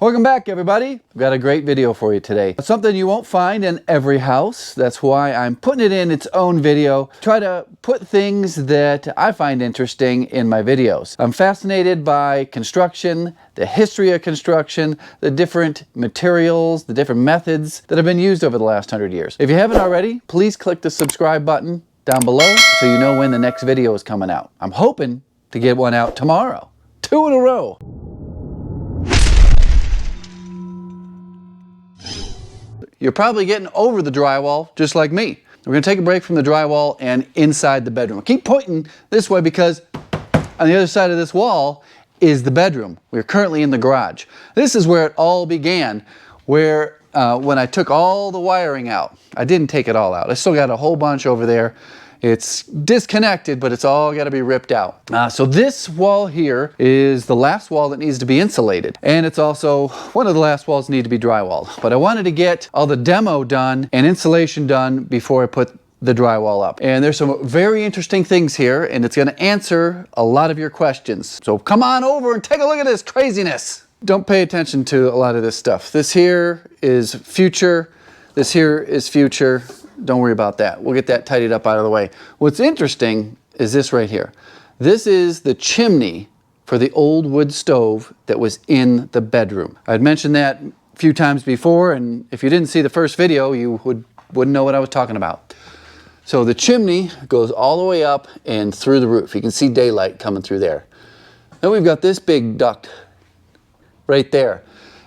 Welcome back, everybody. I've got a great video for you today. Something you won't find in every house. That's why I'm putting it in its own video. Try to put things that I find interesting in my videos. I'm fascinated by construction, the history of construction, the different materials, the different methods that have been used over the last 100 years. If you haven't already, please click the subscribe button down below so you know when the next video is coming out. I'm hoping to get one out tomorrow. 2 in a row. You're probably getting over the drywall just like me. We're going to take a break from the drywall and inside the bedroom. Keep pointing this way because on the other side of this wall is the bedroom. We're currently in the garage. This is where it all began, where when I took all the wiring out. I didn't take it all out. I still got a whole bunch over there. It's disconnected, but it's all got to be ripped out. So this wall here is the last wall that needs to be insulated. And it's also one of the last walls that need to be drywalled. But I wanted to get all the demo done and insulation done before I put the drywall up. And there's some very interesting things here, and it's going to answer a lot of your questions. So come on over and take a look at this craziness. Don't pay attention to a lot of this stuff. This here is future. This here is future. Don't worry about that. We'll get that tidied up out of the way. What's interesting is this right here. This is the chimney for the old wood stove that was in the bedroom. I'd mentioned that a few times before, and if you didn't see the first video, you wouldn't know what I was talking about. So the chimney goes all the way up and through the roof. You can see daylight coming through there. Then we've got this big duct right there,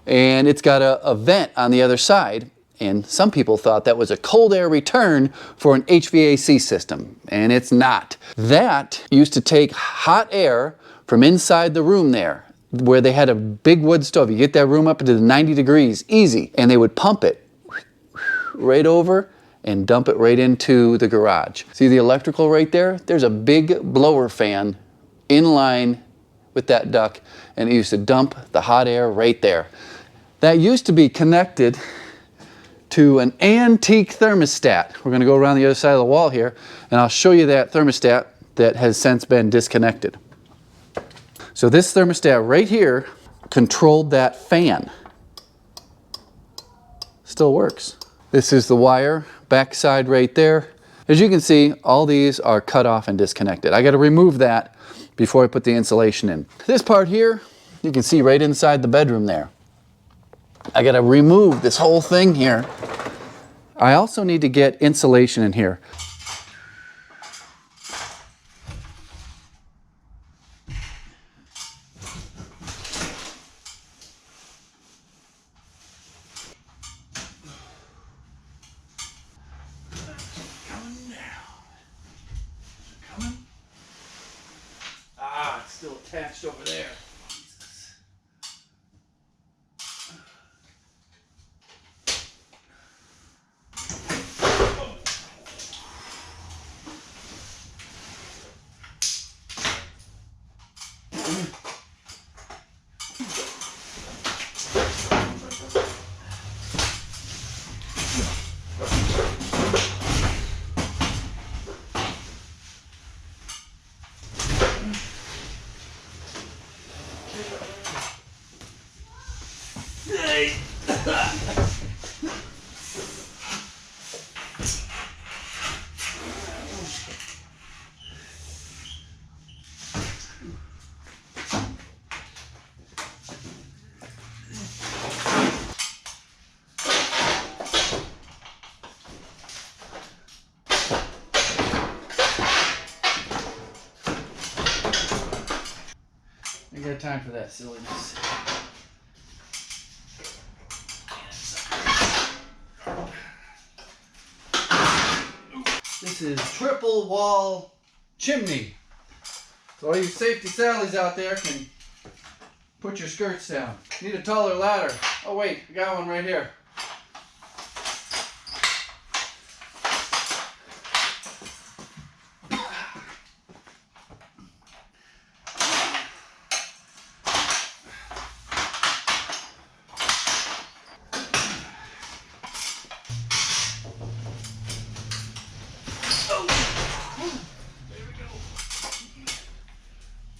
and it's got a vent on the other side. And some people thought that was a cold air return for an HVAC system, and it's not. That used to take hot air from inside the room there, where they had a big wood stove. You get that room up into the 90 degrees, easy, and they would pump it right over and dump it right into the garage. See the electrical right there? There's a big blower fan in line with that duct, and it used to dump the hot air right there. That used to be connected to an antique thermostat. We're going to go around the other side of the wall here, and I'll show you that thermostat that has since been disconnected. So this thermostat right here controlled that fan. Still works. This is the wire, backside right there. As you can see, all these are cut off and disconnected. I got to remove that before I put the insulation in. This part here, you can see right inside the bedroom there. I got to remove this whole thing here. I also need to get insulation in here. Coming down. Coming. Ah, it's still attached over there. I got time for that silliness. This is triple wall chimney. So all you safety Sallies out there can put your skirts down. Need a taller ladder. Oh wait, I got one right here.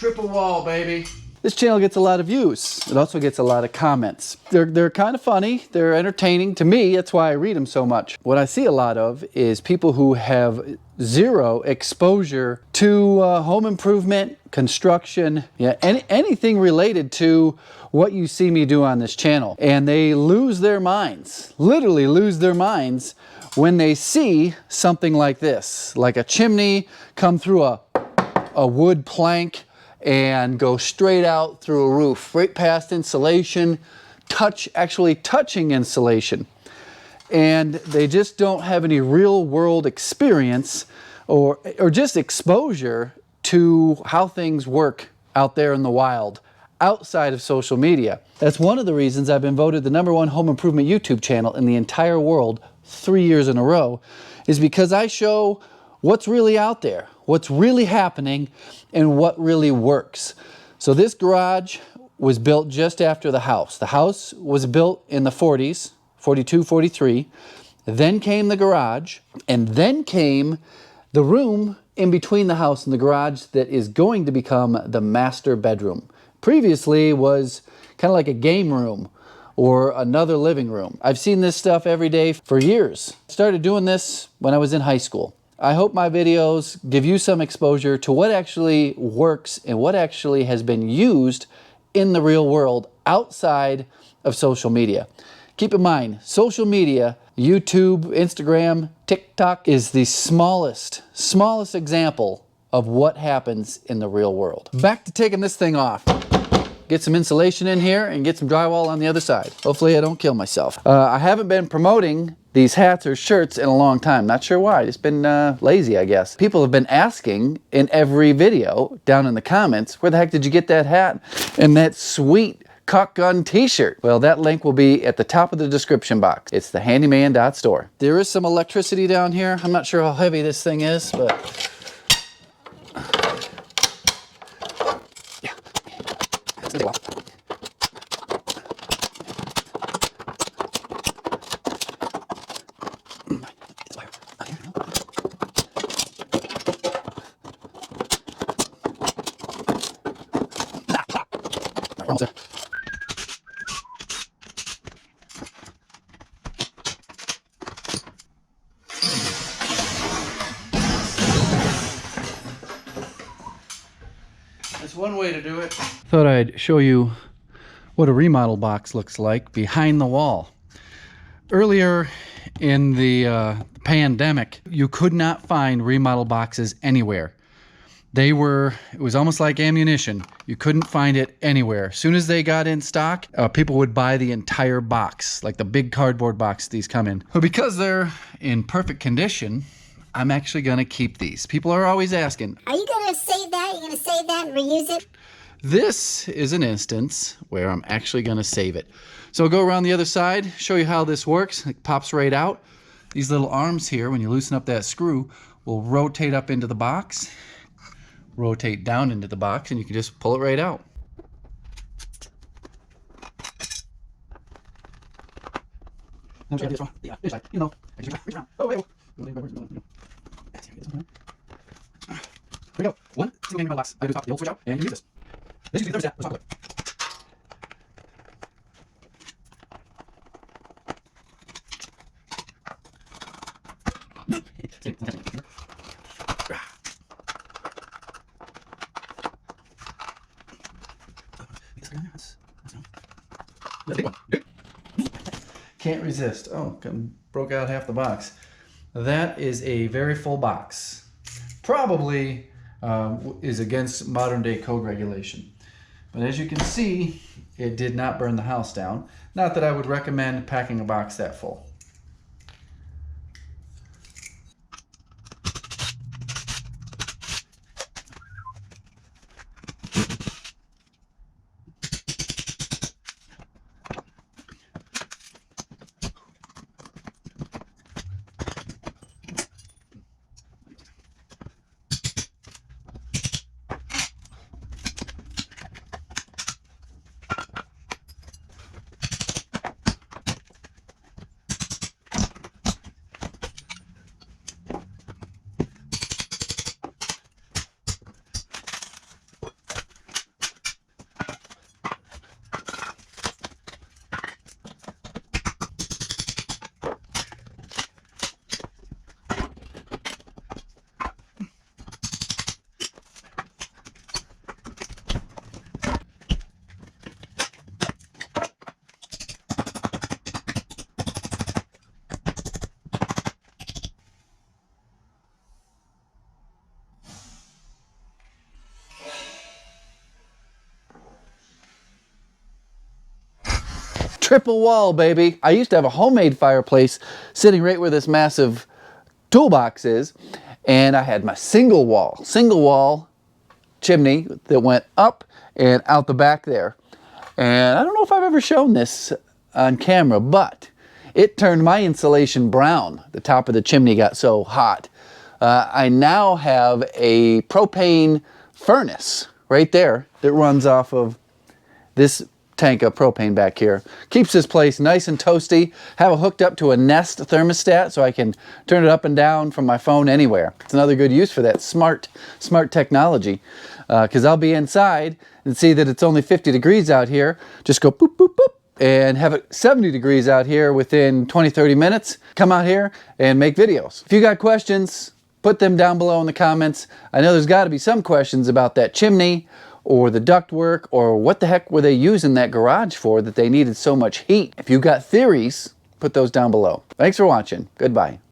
Triple wall, baby. This channel gets a lot of views. It also gets a lot of comments. They're kind of funny. They're entertaining. To me, that's why I read them so much. What I see a lot of is people who have zero exposure to home improvement, construction, anything related to what you see me do on this channel. And they lose their minds, literally lose their minds when they see something like this, like a chimney come through a wood plank and go straight out through a roof, right past insulation, actually touching insulation. And they just don't have any real world experience or just exposure to how things work out there in the wild, outside of social media. That's one of the reasons I've been voted the #1 home improvement YouTube channel in the entire world 3 years in a row, is because I show what's really out there, what's really happening, and what really works. So this garage was built just after the house. The house was built in the 40s, 42, 43. Then came the garage, and then came the room in between the house and the garage that is going to become the master bedroom. Previously was kind of like a game room or another living room. I've seen this stuff every day for years. I started doing this when I was in high school. I hope my videos give you some exposure to what actually works and what actually has been used in the real world outside of social media. Keep in mind, social media, YouTube, Instagram, TikTok, is the smallest example of what happens in the real world. Back to taking this thing off. Get some insulation in here and get some drywall on the other side. Hopefully I don't kill myself. I haven't been promoting these hats or shirts in a long time. Not sure why. It's been lazy, I guess. People have been asking in every video down in the comments, where the heck did you get that hat and that sweet cock gun t-shirt? Well, that link will be at the top of the description box. It's the handyman.store. There is some electricity down here. I'm not sure how heavy this thing is, but yeah. It's gonna take a while. Almost there. That's one way to do it. Thought I'd show you what a remodel box looks like behind the wall. Earlier in the pandemic, you could not find remodel boxes anywhere. It was almost like ammunition. You couldn't find it anywhere. As soon as they got in stock, people would buy the entire box, like the big cardboard box these come in. But because they're in perfect condition, I'm actually gonna keep these. People are always asking, are you gonna save that? You're gonna save that and reuse it? This is an instance where I'm actually gonna save it. So I'll go around the other side, show you how this works. It pops right out. These little arms here, when you loosen up that screw, will rotate up into the box, rotate down into the box, and you can just pull it right out. Here we go. One single manual box. I do pop the old switch out, and you use this. This used to be the thermostat. Let's talk about it. Can't resist. Oh, broke out half the box. That is a very full box. Probably is against modern day code regulation. But as you can see, it did not burn the house down. Not that I would recommend packing a box that full. triple wall, baby. I used to have a homemade fireplace sitting right where this massive toolbox is, and I had my single wall chimney that went up and out the back there. And I don't know if I've ever shown this on camera, but it turned my insulation brown. The top of the chimney got so hot. I now have a propane furnace right there that runs off of this tank of propane back here. Keeps this place nice and toasty. Have it hooked up to a Nest thermostat so I can turn it up and down from my phone anywhere. It's another good use for that smart technology, because I'll be inside and see that it's only 50 degrees out here. Just go boop, boop, boop, and have it 70 degrees out here within 20-30 minutes. Come out here and make videos. If you got questions, put them down below in the comments. I know there's got to be some questions about that chimney or the ductwork, or what the heck were they using that garage for that they needed so much heat. If you got theories, put those down below. Thanks for watching. Goodbye.